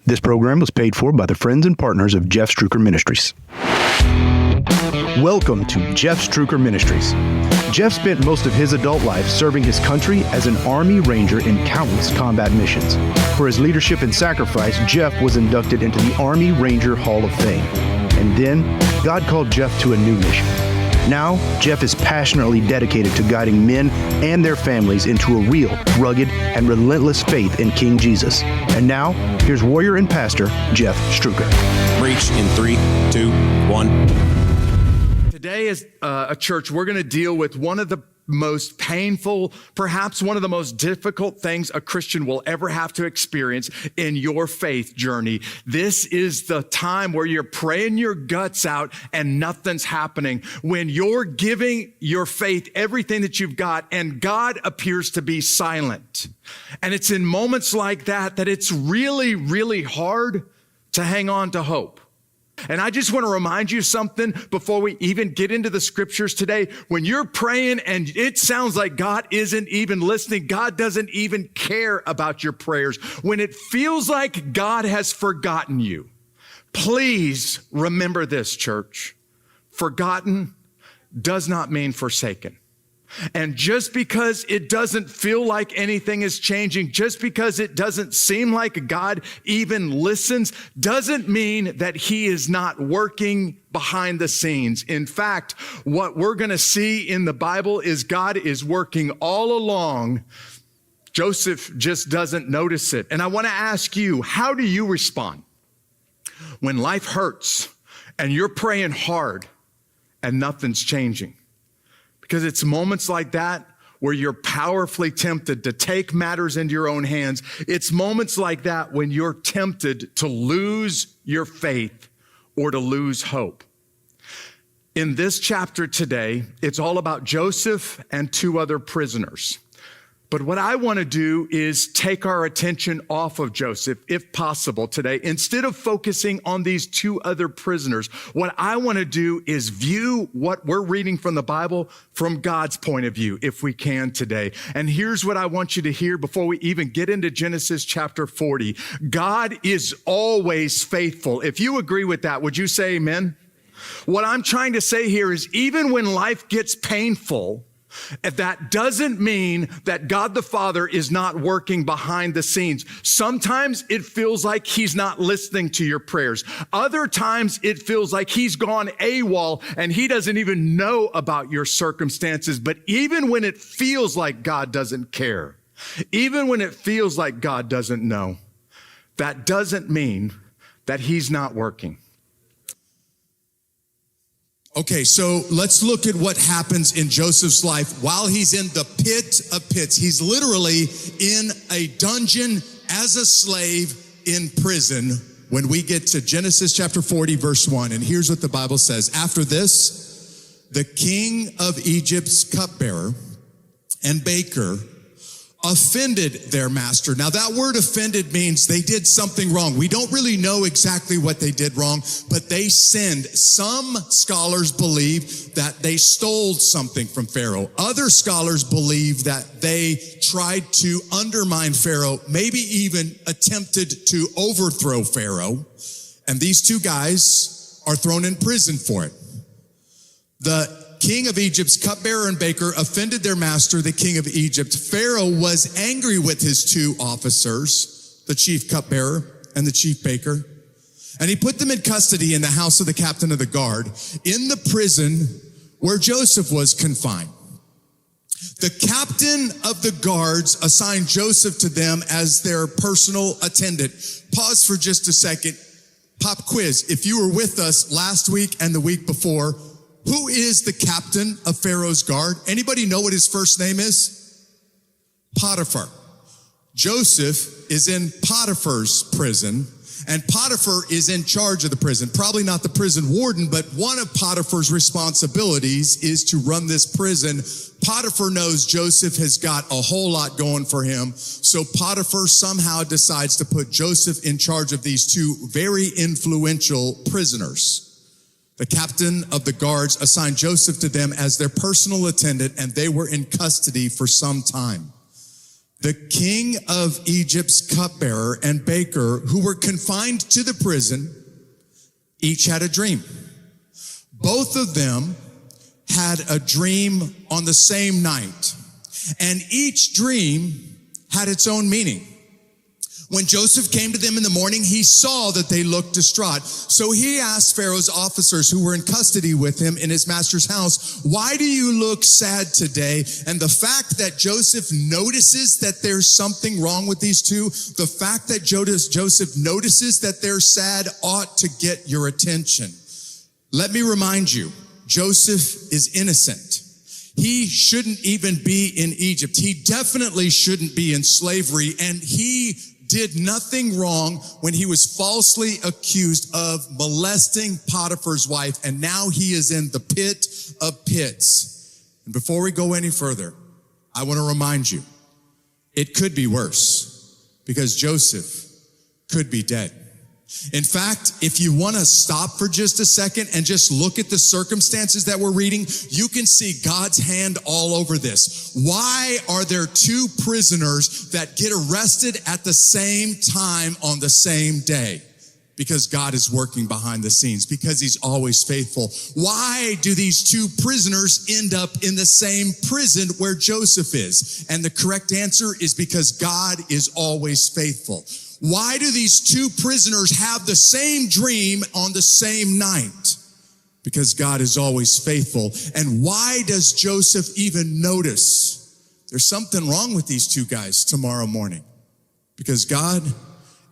This program was paid for by the friends and partners of Jeff Struecker Ministries. Welcome to Jeff Struecker Ministries. Jeff spent most of his adult life serving his country as an Army Ranger in countless combat missions. For his leadership and sacrifice, Jeff was inducted into the Army Ranger Hall of Fame. And then, God called Jeff to a new mission. Now, Jeff is passionately dedicated to guiding men and their families into a real, rugged, and relentless faith in King Jesus. And now, here's warrior and pastor, Jeff Struecker. Preach in 3, 2, 1. Today as a church, we're going to deal with one of the most painful, perhaps one of the most difficult things a Christian will ever have to experience in your faith journey. This is the time where you're praying your guts out and nothing's happening. When you're giving your faith everything that you've got and God appears to be silent. And it's in moments like that that it's really, really hard to hang on to hope. And I just want to remind you something before we even get into the scriptures today. When you're praying and it sounds like God isn't even listening, God doesn't even care about your prayers. When it feels like God has forgotten you, please remember this, church. Forgotten does not mean forsaken. And just because it doesn't feel like anything is changing, just because it doesn't seem like God even listens, doesn't mean that he is not working behind the scenes. In fact, what we're going to see in the Bible is God is working all along. Joseph just doesn't notice it. And I want to ask you, how do you respond when life hurts and you're praying hard and nothing's changing? Because it's moments like that where you're powerfully tempted to take matters into your own hands. It's moments like that when you're tempted to lose your faith or to lose hope. In this chapter today, it's all about Joseph and two other prisoners. But what I want to do is take our attention off of Joseph, if possible, today. Instead of focusing on these two other prisoners, what I want to do is view what we're reading from the Bible from God's point of view, if we can today. And here's what I want you to hear before we even get into Genesis chapter 40. God is always faithful. If you agree with that, would you say amen? What I'm trying to say here is even when life gets painful, that doesn't mean that God the Father is not working behind the scenes. Sometimes it feels like he's not listening to your prayers. Other times it feels like he's gone AWOL and he doesn't even know about your circumstances. But even when it feels like God doesn't care, even when it feels like God doesn't know, that doesn't mean that he's not working. Okay, so let's look at what happens in Joseph's life while he's in the pit of pits. He's literally in a dungeon as a slave in prison when we get to Genesis chapter 40, verse 1. And here's what the Bible says. After this, the king of Egypt's cupbearer and baker offended their master. Now that word offended means they did something wrong. We don't really know exactly what they did wrong, but they sinned. Some scholars believe that they stole something from Pharaoh. Other scholars believe that they tried to undermine Pharaoh, maybe even attempted to overthrow Pharaoh. And these two guys are thrown in prison for it. The king of Egypt's cupbearer and baker offended their master, the king of Egypt. Pharaoh was angry with his two officers, the chief cupbearer and the chief baker, and he put them in custody in the house of the captain of the guard in the prison where Joseph was confined. The captain of the guards assigned Joseph to them as their personal attendant. Pause for just a second. Pop quiz. If you were with us last week and the week before, who is the captain of Pharaoh's guard? Anybody know what his first name is? Potiphar. Joseph is in Potiphar's prison, and Potiphar is in charge of the prison. Probably not the prison warden, but one of Potiphar's responsibilities is to run this prison. Potiphar knows Joseph has got a whole lot going for him, so Potiphar somehow decides to put Joseph in charge of these two very influential prisoners. The captain of the guards assigned Joseph to them as their personal attendant, and they were in custody for some time. The king of Egypt's cupbearer and baker, who were confined to the prison, each had a dream. Both of them had a dream on the same night, and each dream had its own meaning. When Joseph came to them in the morning, he saw that they looked distraught. So he asked Pharaoh's officers who were in custody with him in his master's house, "Why do you look sad today?" And the fact that Joseph notices that there's something wrong with these two, the fact that Joseph notices that they're sad ought to get your attention. Let me remind you, Joseph is innocent. He shouldn't even be in Egypt. He definitely shouldn't be in slavery, and he did nothing wrong when he was falsely accused of molesting Potiphar's wife, and now he is in the pit of pits. And before we go any further, I want to remind you, it could be worse, because Joseph could be dead. In fact, if you want to stop for just a second and just look at the circumstances that we're reading, you can see God's hand all over this. Why are there two prisoners that get arrested at the same time on the same day? Because God is working behind the scenes, because he's always faithful. Why do these two prisoners end up in the same prison where Joseph is? And the correct answer is because God is always faithful. Why do these two prisoners have the same dream on the same night? Because God is always faithful. And why does Joseph even notice there's something wrong with these two guys tomorrow morning? Because God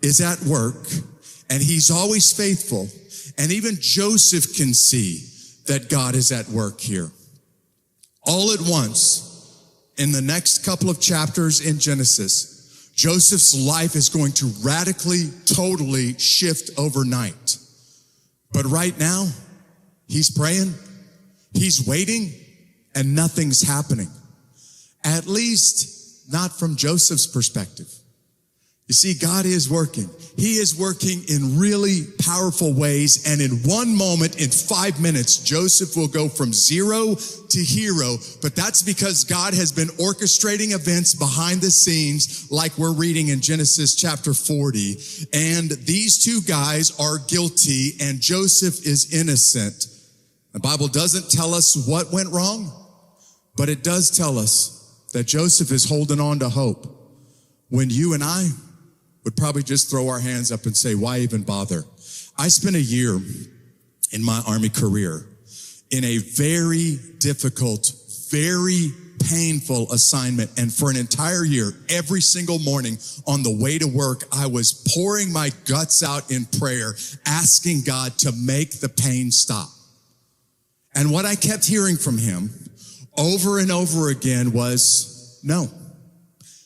is at work, and he's always faithful. And even Joseph can see that God is at work here. All at once, in the next couple of chapters in Genesis, Joseph's life is going to radically, totally shift overnight. But right now, he's praying, he's waiting, and nothing's happening. At least not from Joseph's perspective. You see, God is working. He is working in really powerful ways. And in one moment, in 5 minutes, Joseph will go from zero to hero. But that's because God has been orchestrating events behind the scenes, like we're reading in Genesis chapter 40. And these two guys are guilty, and Joseph is innocent. The Bible doesn't tell us what went wrong, but it does tell us that Joseph is holding on to hope, when you and I would probably just throw our hands up and say, why even bother? I spent a year in my Army career in a very difficult, very painful assignment. And for an entire year, every single morning on the way to work, I was pouring my guts out in prayer, asking God to make the pain stop. And what I kept hearing from him over and over again was, no,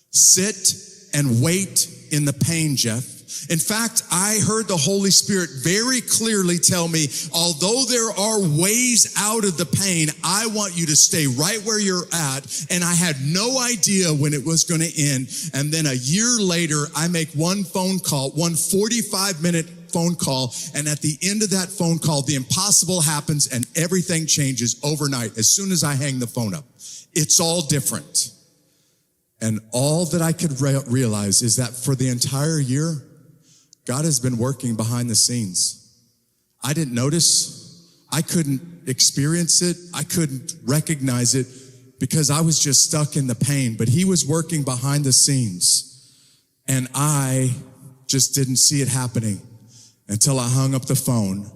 sit and wait in the pain, Jeff. In fact, I heard the Holy Spirit very clearly tell me, although there are ways out of the pain, I want you to stay right where you're at. And I had no idea when it was going to end. And then a year later, I make one phone call, one 45-minute phone call. And at the end of that phone call, the impossible happens and everything changes overnight. As soon as I hang the phone up, it's all different. And all that I could realize is that for the entire year, God has been working behind the scenes. I didn't notice. I couldn't experience it. I couldn't recognize it because I was just stuck in the pain. But he was working behind the scenes. And I just didn't see it happening until I hung up the phone,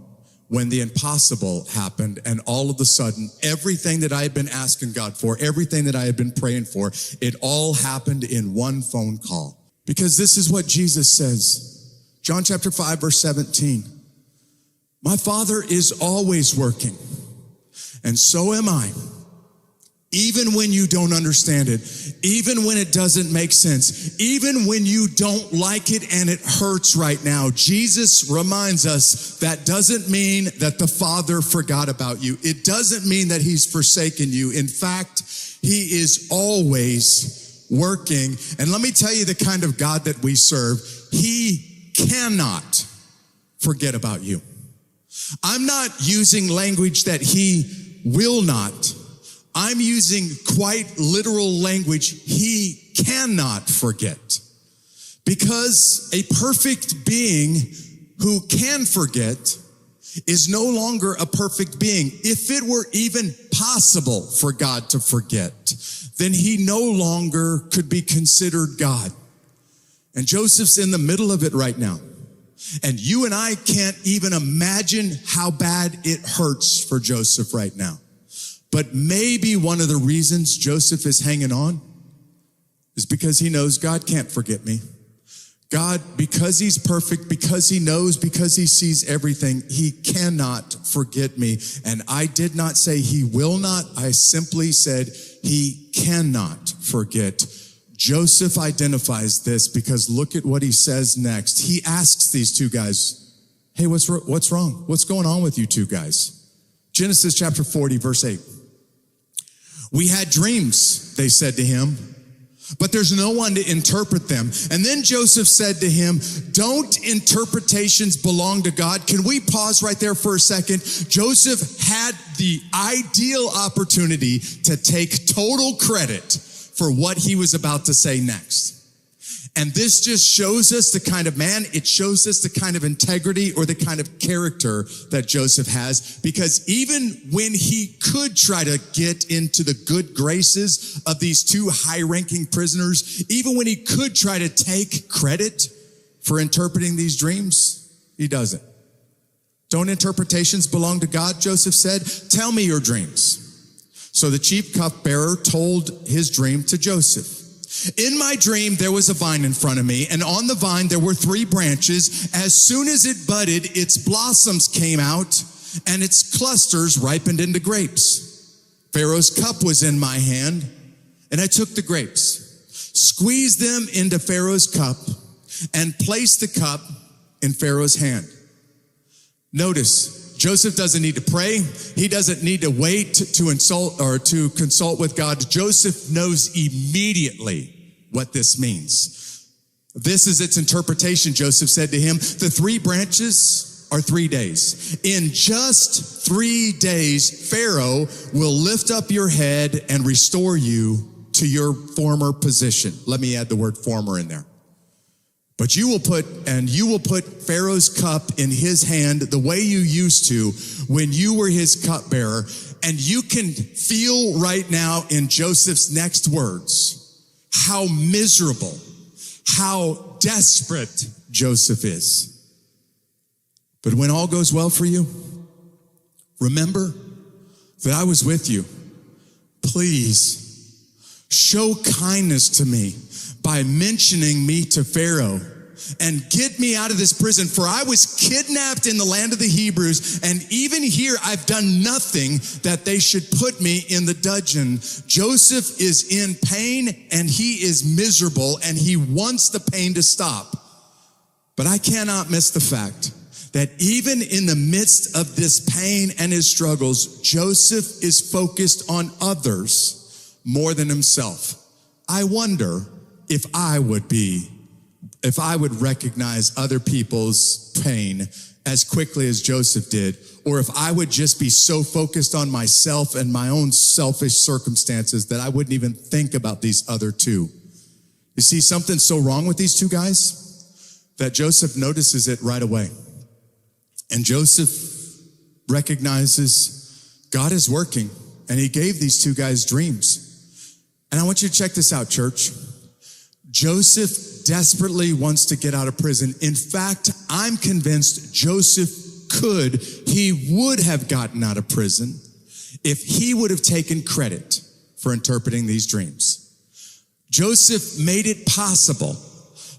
when the impossible happened, and all of a sudden, everything that I had been asking God for, everything that I had been praying for, it all happened in one phone call. Because this is what Jesus says. John chapter 5, verse 17. My Father is always working, and so am I. Even when you don't understand it, even when it doesn't make sense, even when you don't like it and it hurts right now, Jesus reminds us that doesn't mean that the Father forgot about you. It doesn't mean that he's forsaken you. In fact, he is always working. And let me tell you the kind of God that we serve. He cannot forget about you. I'm not using language that he will not. I'm using quite literal language. He cannot forget. Because a perfect being who can forget is no longer a perfect being. If it were even possible for God to forget, then he no longer could be considered God. And Joseph's in the middle of it right now. And you and I can't even imagine how bad it hurts for Joseph right now. But maybe one of the reasons Joseph is hanging on is because he knows God can't forget me. God, because he's perfect, because he knows, because he sees everything, he cannot forget me. And I did not say he will not. I simply said he cannot forget. Joseph identifies this because look at what he says next. He asks these two guys, hey, what's wrong? What's going on with you two guys? Genesis chapter 40, verse 8. We had dreams, they said to him, but there's no one to interpret them. And then Joseph said to him, don't interpretations belong to God? Can we pause right there for a second? Joseph had the ideal opportunity to take total credit for what he was about to say next. And this just shows us the kind of man, it shows us the kind of integrity or the kind of character that Joseph has, because even when he could try to get into the good graces of these two high-ranking prisoners, even when he could try to take credit for interpreting these dreams, he doesn't. Don't interpretations belong to God, Joseph said? Tell me your dreams. So the chief cupbearer told his dream to Joseph. In my dream, there was a vine in front of me, and on the vine there were 3 branches. As soon as it budded, its blossoms came out, and its clusters ripened into grapes. Pharaoh's cup was in my hand, and I took the grapes, squeezed them into Pharaoh's cup, and placed the cup in Pharaoh's hand. Notice, Joseph doesn't need to pray. He doesn't need to wait to consult with God. Joseph knows immediately what this means. This is its interpretation. Joseph said to him, the 3 branches are 3 days. In just 3 days, Pharaoh will lift up your head and restore you to your former position. Let me add the word former in there. But you will put Pharaoh's cup in his hand the way you used to when you were his cupbearer. And you can feel right now in Joseph's next words how miserable, how desperate Joseph is. But when all goes well for you, remember that I was with you. Please show kindness to me by mentioning me to Pharaoh and get me out of this prison, for I was kidnapped in the land of the Hebrews, and even here I've done nothing that they should put me in the dungeon. Joseph is in pain and he is miserable and he wants the pain to stop. But I cannot miss the fact that even in the midst of this pain and his struggles, Joseph is focused on others more than himself. I wonder if I would recognize other people's pain as quickly as Joseph did, or if I would just be so focused on myself and my own selfish circumstances that I wouldn't even think about these other two. You see, something's so wrong with these two guys that Joseph notices it right away. And Joseph recognizes God is working, and he gave these two guys dreams. And I want you to check this out, church. Joseph desperately wants to get out of prison. In fact, I'm convinced Joseph he would have gotten out of prison if he would have taken credit for interpreting these dreams. Joseph made it possible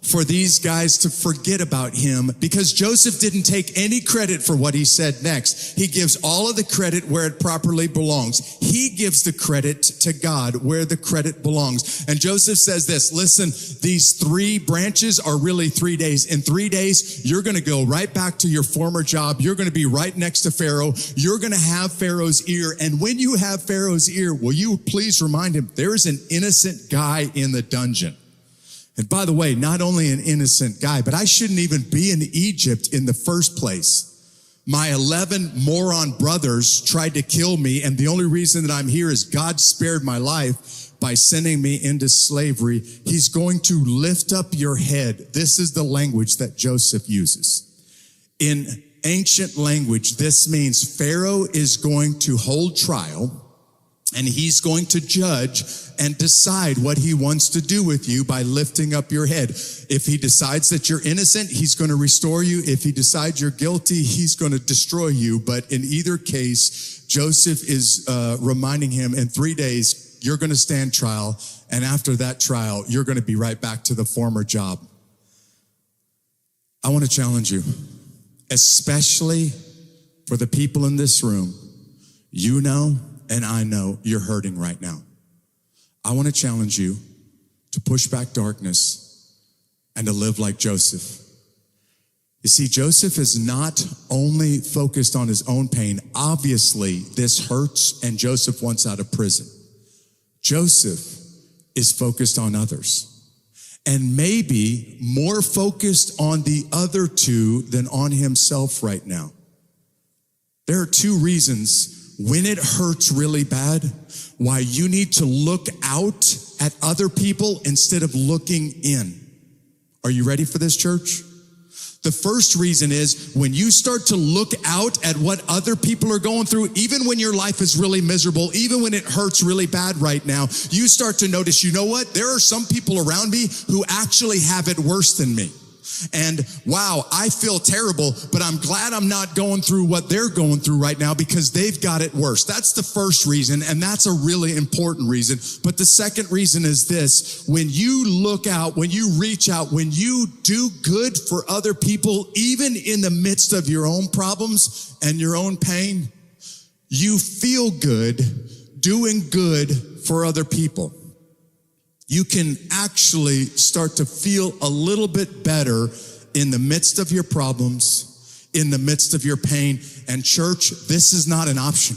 for these guys to forget about him because Joseph didn't take any credit for what he said next. He gives all of the credit where it properly belongs. He gives the credit to God where the credit belongs. And Joseph says this, listen, these 3 branches are really 3 days. In 3 days, you're going to go right back to your former job. You're going to be right next to Pharaoh. You're going to have Pharaoh's ear. And when you have Pharaoh's ear, will you please remind him there's an innocent guy in the dungeon. And by the way, not only an innocent guy, but I shouldn't even be in Egypt in the first place. My 11 moron brothers tried to kill me, and the only reason that I'm here is God spared my life. by sending me into slavery. He's going to lift up your head. This is the language that Joseph uses. In ancient language, this means Pharaoh is going to hold trial, and he's going to judge and decide what he wants to do with you by lifting up your head. If he decides that you're innocent, he's going to restore you. If he decides you're guilty, he's going to destroy you. But in either case, Joseph is reminding him, in 3 days, you're going to stand trial. And after that trial, you're going to be right back to the former job. I want to challenge you, especially for the people in this room. You know, and I know you're hurting right now. I want to challenge you to push back darkness and to live like Joseph. You see, Joseph is not only focused on his own pain. Obviously, this hurts, and Joseph wants out of prison. Joseph is focused on others, and maybe more focused on the other two than on himself right now. There are 2 reasons when it hurts really bad, why you need to look out at other people instead of looking in. Are you ready for this, church? The first reason is when you start to look out at what other people are going through, even when your life is really miserable, even when it hurts really bad right now, you start to notice, you know what? There are some people around me who actually have it worse than me. And wow, I feel terrible, but I'm glad I'm not going through what they're going through right now because they've got it worse. That's the first reason, and that's a really important reason. But the second reason is this: when you look out, when you reach out, when you do good for other people, even in the midst of your own problems and your own pain, you feel good doing good for other people. You can actually start to feel a little bit better in the midst of your problems, in the midst of your pain. And church, this is not an option.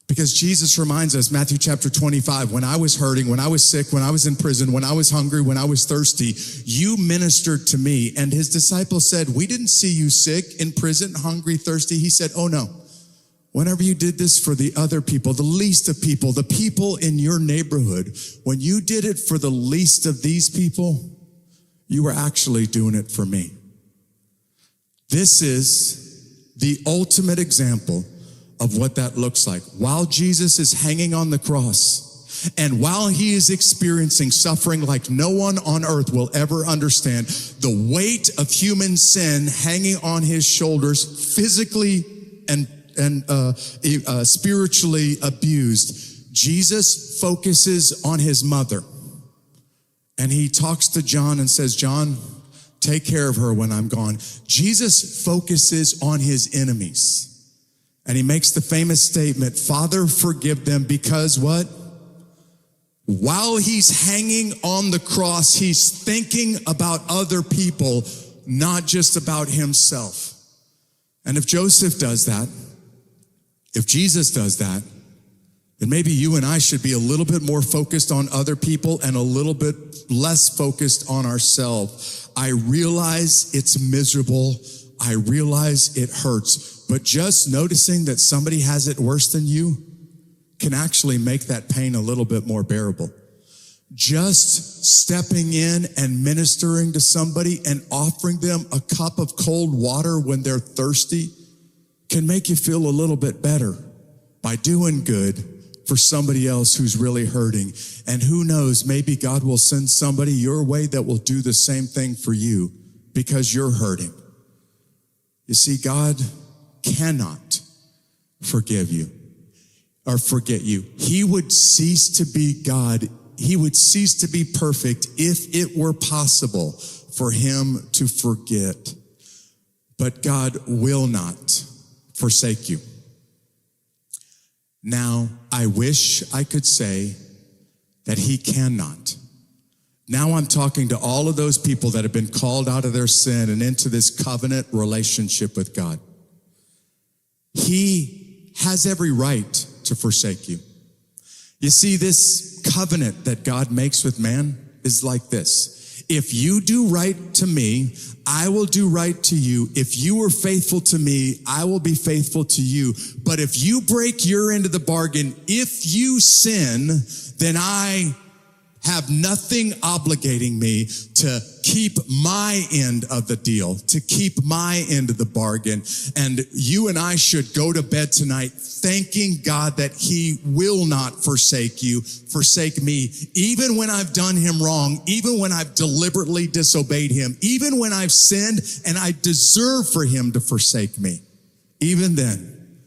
Because Jesus reminds us, Matthew chapter 25, when I was hurting, when I was sick, when I was in prison, when I was hungry, when I was thirsty, you ministered to me. And his disciples said, we didn't see you sick, in prison, hungry, thirsty. He said, oh no. Whenever you did this for the other people, the least of people, the people in your neighborhood, when you did it for the least of these people, you were actually doing it for me. This is the ultimate example of what that looks like. While Jesus is hanging on the cross, and while he is experiencing suffering like no one on earth will ever understand, the weight of human sin hanging on his shoulders, physically and spiritually abused, Jesus focuses on his mother. And he talks to John and says, John, take care of her when I'm gone. Jesus focuses on his enemies. And he makes the famous statement, Father, forgive them, because what? While he's hanging on the cross, he's thinking about other people, not just about himself. And if Joseph does that, if Jesus does that, then maybe you and I should be a little bit more focused on other people and a little bit less focused on ourselves. I realize it's miserable. I realize it hurts. But just noticing that somebody has it worse than you can actually make that pain a little bit more bearable. Just stepping in and ministering to somebody and offering them a cup of cold water when they're thirsty can make you feel a little bit better by doing good for somebody else who's really hurting. And who knows, maybe God will send somebody your way that will do the same thing for you because you're hurting. You see, God cannot forgive you or forget you. He would cease to be God. He would cease to be perfect if it were possible for him to forget. But God will not forsake you. Now, I wish I could say that he cannot. Now I'm talking to all of those people that have been called out of their sin and into this covenant relationship with God. He has every right to forsake you. You see, this covenant that God makes with man is like this. If you do right to me, I will do right to you. If you are faithful to me, I will be faithful to you. But if you break your end of the bargain, if you sin, then I have nothing obligating me to keep my end of the deal, to keep my end of the bargain. And you and I should go to bed tonight thanking God that he will not forsake you, forsake me, even when I've done him wrong, even when I've deliberately disobeyed him, even when I've sinned and I deserve for him to forsake me. Even then,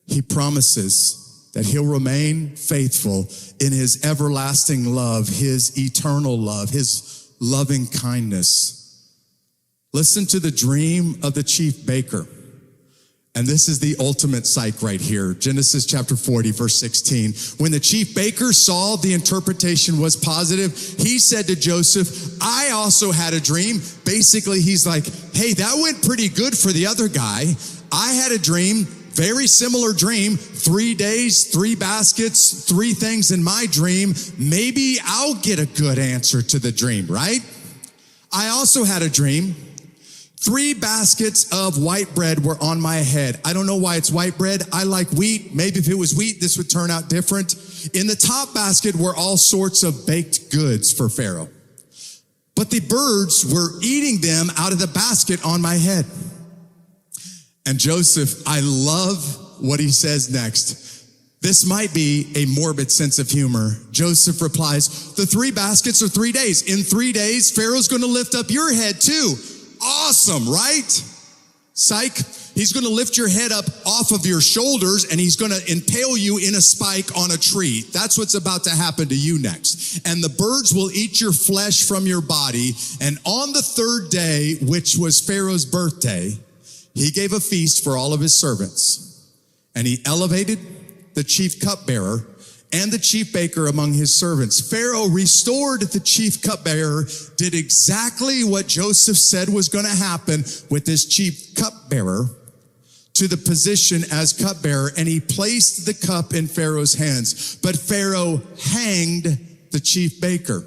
he promises that he'll remain faithful in his everlasting love, his eternal love, his loving kindness. Listen to the dream of the chief baker. And this is the ultimate psych right here. Genesis chapter 40, verse 16. When the chief baker saw the interpretation was positive, he said to Joseph, I also had a dream. Basically, he's like, hey, that went pretty good for the other guy. I had a dream. Very similar dream, 3 days, 3 baskets, 3 things in my dream. Maybe I'll get a good answer to the dream, right? I also had a dream. 3 baskets of white bread were on my head. I don't know why it's white bread. I like wheat. Maybe if it was wheat, this would turn out different. In the top basket were all sorts of baked goods for Pharaoh. But the birds were eating them out of the basket on my head. And Joseph, I love what he says next. This might be a morbid sense of humor. Joseph replies, the 3 baskets are 3 days. In 3 days, Pharaoh's going to lift up your head too. Awesome, right? Psych. He's going to lift your head up off of your shoulders and he's going to impale you in a spike on a tree. That's what's about to happen to you next. And the birds will eat your flesh from your body. And on the 3rd day, which was Pharaoh's birthday, he gave a feast for all of his servants, and he elevated the chief cupbearer and the chief baker among his servants. Pharaoh restored the chief cupbearer, did exactly what Joseph said was going to happen with this chief cupbearer to the position as cupbearer, and he placed the cup in Pharaoh's hands. But Pharaoh hanged the chief baker,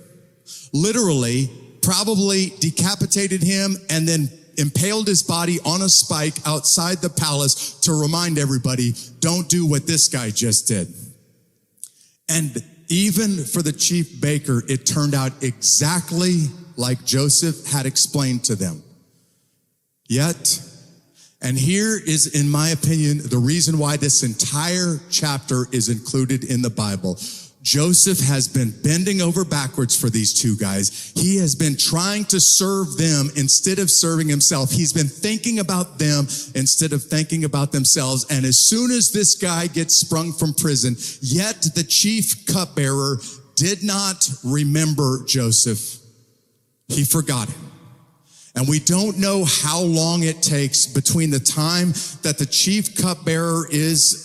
literally, probably decapitated him and then impaled his body on a spike outside the palace to remind everybody, don't do what this guy just did. And even for the chief baker, it turned out exactly like Joseph had explained to them. Yet, and here is, in my opinion, the reason why this entire chapter is included in the Bible. Joseph has been bending over backwards for these 2 guys. He has been trying to serve them instead of serving himself. He's been thinking about them instead of thinking about themselves. And as soon as this guy gets sprung from prison, yet the chief cupbearer did not remember Joseph. He forgot him. And we don't know how long it takes between the time that the chief cupbearer is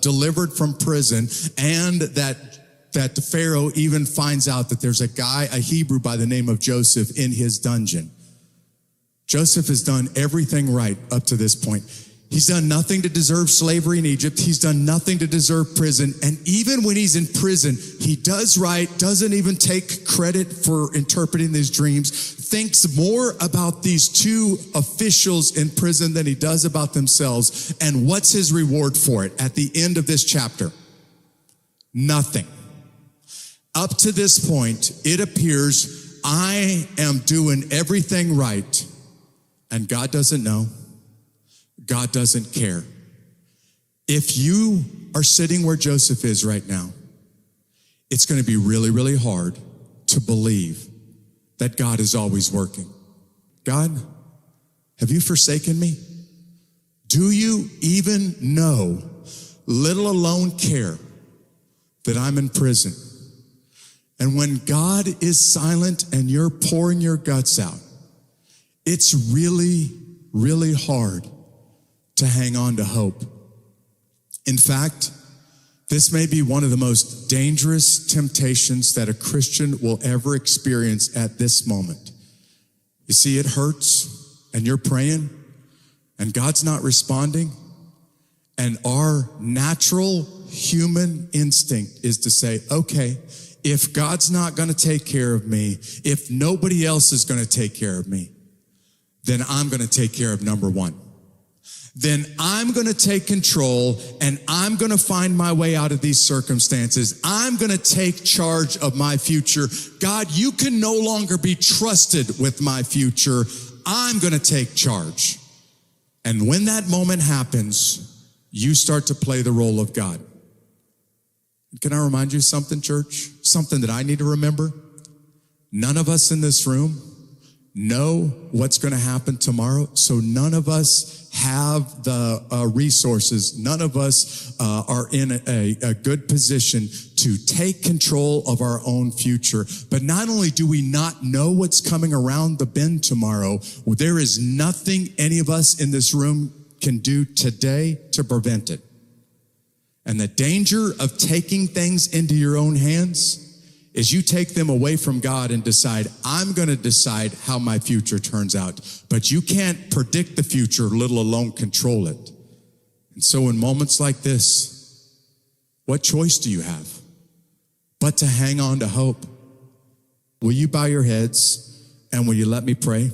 delivered from prison and that Pharaoh even finds out that there's a guy, a Hebrew by the name of Joseph, in his dungeon. Joseph has done everything right up to this point. He's done nothing to deserve slavery in Egypt. He's done nothing to deserve prison. And even when he's in prison, he does right, doesn't even take credit for interpreting these dreams, thinks more about these 2 officials in prison than he does about themselves. And what's his reward for it at the end of this chapter? Nothing. Up to this point, it appears I am doing everything right, and God doesn't know. God doesn't care. If you are sitting where Joseph is right now, it's going to be really, really hard to believe that God is always working. God, have you forsaken me? Do you even know, let alone care, that I'm in prison? And when God is silent and you're pouring your guts out, it's really, really hard to hang on to hope. In fact, this may be one of the most dangerous temptations that a Christian will ever experience at this moment. You see, it hurts, and you're praying, and God's not responding, and our natural human instinct is to say, okay, if God's not going to take care of me, if nobody else is going to take care of me, then I'm going to take care of number one. Then I'm going to take control and I'm going to find my way out of these circumstances. I'm going to take charge of my future. God, you can no longer be trusted with my future. I'm going to take charge. And when that moment happens, you start to play the role of God. Can I remind you something, church? Something that I need to remember? None of us in this room know what's going to happen tomorrow, so none of us have the resources. None of us are in a good position to take control of our own future. But not only do we not know what's coming around the bend tomorrow, there is nothing any of us in this room can do today to prevent it. And the danger of taking things into your own hands is you take them away from God and decide, I'm going to decide how my future turns out. But you can't predict the future, let alone control it. And so in moments like this, what choice do you have but to hang on to hope? Will you bow your heads and will you let me pray?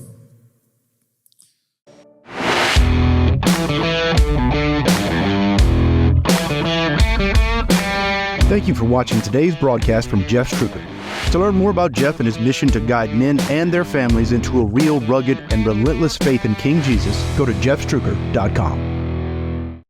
Thank you for watching today's broadcast from Jeff Struecker. To learn more about Jeff and his mission to guide men and their families into a real, rugged, and relentless faith in King Jesus, go to jeffstruecker.com.